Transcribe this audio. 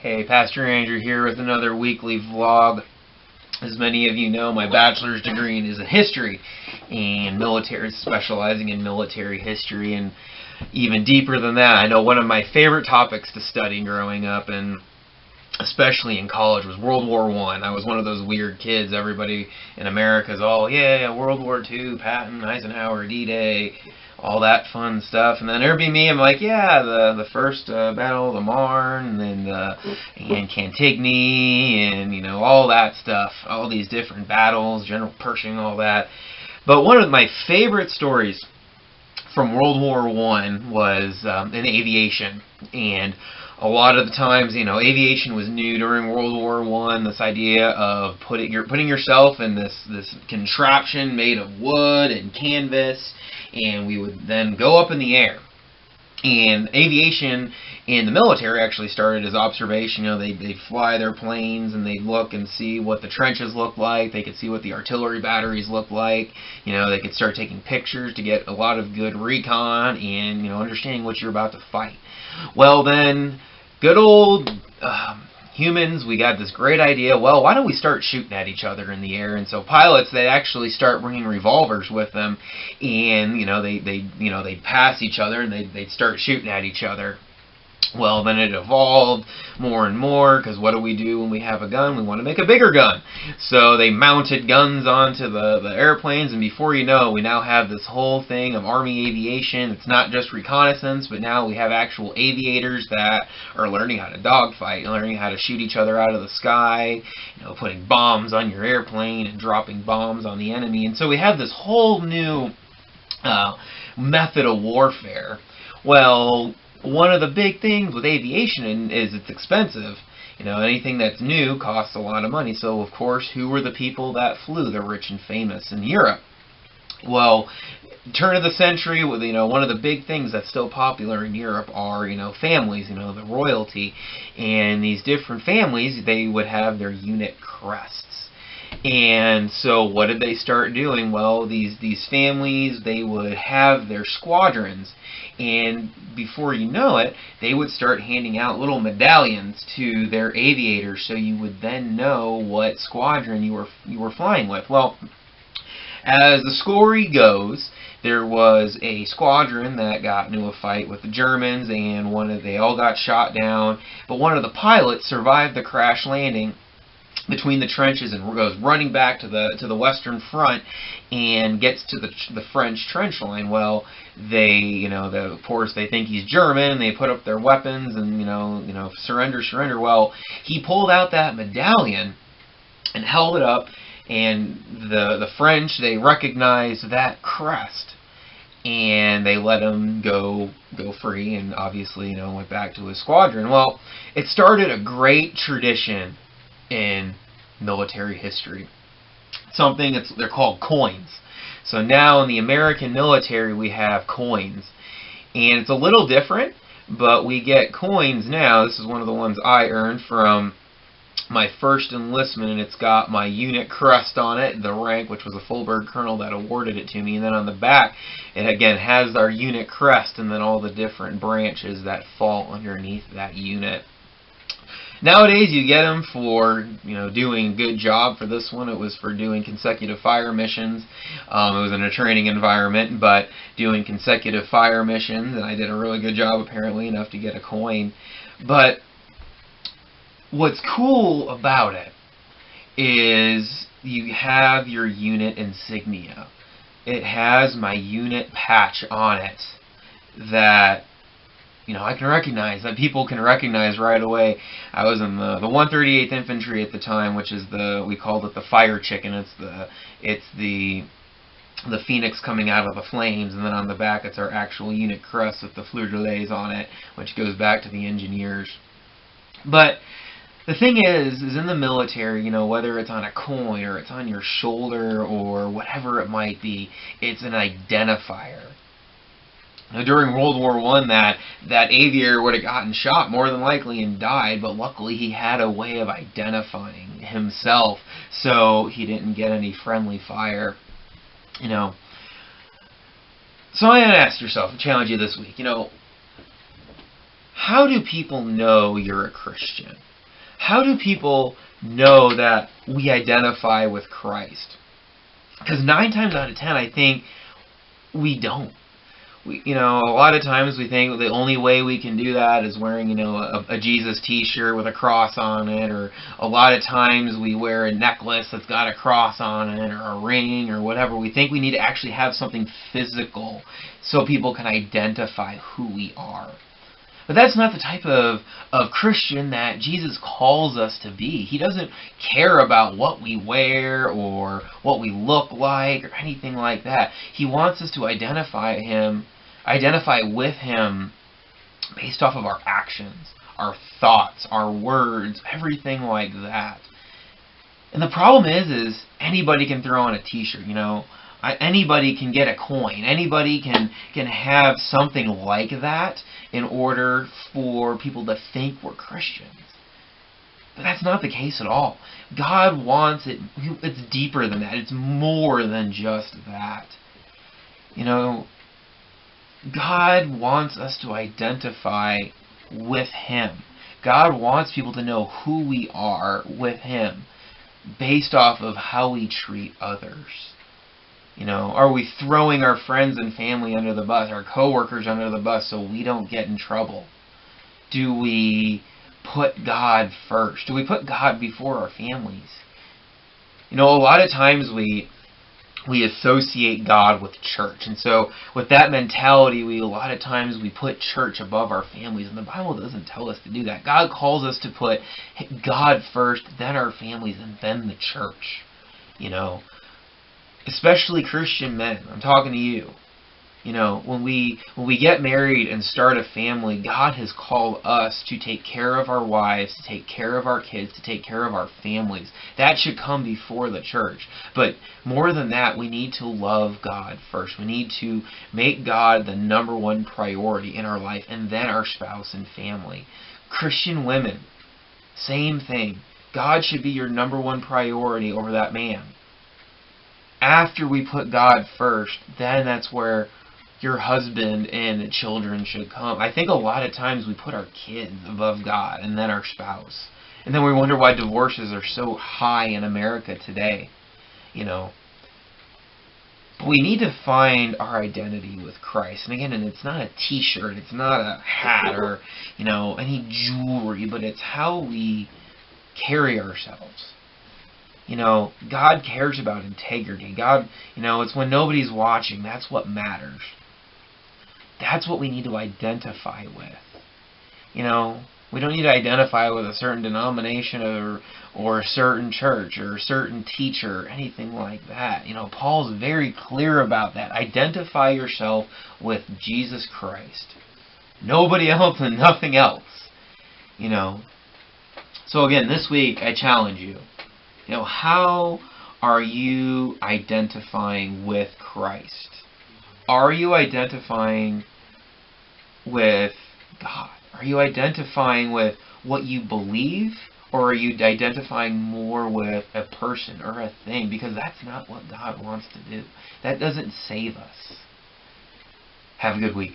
Hey, Pastor Andrew here with another weekly vlog. As many of you know, my bachelor's degree is in history and military, specializing in military history, and even deeper than that, I know one of my favorite topics to study growing up, and especially in college, was World War I. was one of those weird kids. Everybody in America is all, yeah, World War II, Patton, Eisenhower, D-Day, all that fun stuff. And then there'd be me, I'm like, yeah, the first Battle of the Marne, and Cantigny, and, you know, all that stuff, all these different battles, General Pershing, all that. But one of my favorite stories from World War I was in aviation. And a lot of the times, you know, aviation was new during World War I. This idea of putting yourself in this contraption made of wood and canvas, and we would then go up in the air. And aviation in the military actually started as observation. You know, they'd fly their planes and they'd look and see what the trenches looked like. They could see what the artillery batteries looked like. You know, they could start taking pictures to get a lot of good recon and, you know, understanding what you're about to fight. Well, then, good old humans, we got this great idea. Well, why don't we start shooting at each other in the air? And so pilots, they actually start bringing revolvers with them, and they'd pass each other and they'd start shooting at each other. Well, then it evolved more and more, because what do we do when we have a gun? We want to make a bigger gun. So they mounted guns onto the airplanes, and before you know, we now have this whole thing of Army aviation. It's not just reconnaissance, but now we have actual aviators that are learning how to dogfight, learning how to shoot each other out of the sky, you know, putting bombs on your airplane and dropping bombs on the enemy. And so we have this whole new method of warfare. Well, one of the big things with aviation is it's expensive. You know, anything that's new costs a lot of money. So, of course, who were the people that flew? The rich and famous in Europe. Well, turn of the century, you know, one of the big things that's still popular in Europe are, you know, families, you know, the royalty. And these different families, they would have their unit crests. And so what did they start doing? Well, these families, they would have their squadrons, and before you know it, they would start handing out little medallions to their aviators, so you would then know what squadron you were flying with. Well, as the story goes, there was a squadron that got into a fight with the Germans, and they all got shot down, but one of the pilots survived the crash landing between the trenches and goes running back to the western front and gets to the French trench line. Well, of course they think he's German, and they put up their weapons and surrender. Well, he pulled out that medallion and held it up, and the French, they recognized that crest, and they let him go free, and obviously went back to his squadron. Well, it started a great tradition in military history. They're called coins. So now in the American military we have coins, and it's a little different, but we get coins now. This is one of the ones I earned from my first enlistment, and it's got my unit crest on it, the rank, which was a full-bird colonel that awarded it to me, and then on the back it again has our unit crest and then all the different branches that fall underneath that unit. Nowadays, you get them for, doing a good job. For this one, it was for doing consecutive fire missions. It was in a training environment, but doing consecutive fire missions, and I did a really good job, apparently, enough to get a coin. But what's cool about it is you have your unit insignia. It has my unit patch on it that I can recognize, that people can recognize right away. I was in the 138th Infantry at the time, which is we called it the fire chicken. It's the phoenix coming out of the flames, and then on the back it's our actual unit crest with the fleur-de-lis on it, which goes back to the engineers. But the thing is in the military, whether it's on a coin or it's on your shoulder or whatever it might be, it's an identifier. During World War I, that aviator would have gotten shot more than likely and died, but luckily he had a way of identifying himself, so he didn't get any friendly fire. So I gotta ask yourself, challenge you this week, how do people know you're a Christian? how do people know that we identify with Christ? Because 9 times out of 10, I think we don't. A lot of times we think the only way we can do that is wearing, a Jesus T-shirt with a cross on it, or a lot of times we wear a necklace that's got a cross on it, or a ring, or whatever. We think we need to actually have something physical so people can identify who we are. But that's not the type of Christian that Jesus calls us to be. He doesn't care about what we wear or what we look like or anything like that. He wants us to identify with Him based off of our actions, our thoughts, our words, everything like that. And the problem is anybody can throw on a T-shirt, Anybody can get a coin. Anybody can have something like that in order for people to think we're Christians. But that's not the case at all. God wants it. It's deeper than that. It's more than just that. God wants us to identify with Him. God wants people to know who we are with Him based off of how we treat others. Are we throwing our friends and family under the bus, our coworkers under the bus so we don't get in trouble? Do we put God first? Do we put God before our families? A lot of times we associate God with church. And so with that mentality, a lot of times we put church above our families. And the Bible doesn't tell us to do that. God calls us to put God first, then our families, and then the church. Especially Christian men. I'm talking to you. When we get married and start a family, God has called us to take care of our wives, to take care of our kids, to take care of our families. That should come before the church. But more than that, we need to love God first. We need to make God the number one priority in our life, and then our spouse and family. Christian women, same thing. God should be your number one priority over that man. After we put God first, then that's where your husband and children should come. I think a lot of times we put our kids above God and then our spouse. And then we wonder why divorces are so high in America today. But we need to find our identity with Christ. And again, it's not a T-shirt, it's not a hat or, any jewelry, but it's how we carry ourselves. God cares about integrity. God, it's when nobody's watching. That's what matters. That's what we need to identify with. We don't need to identify with a certain denomination or a certain church or a certain teacher or anything like that. Paul's very clear about that. Identify yourself with Jesus Christ. Nobody else and nothing else. So again, this week I challenge you. How are you identifying with Christ? Are you identifying with God? Are you identifying with what you believe? Or are you identifying more with a person or a thing? Because that's not what God wants to do. That doesn't save us. Have a good week.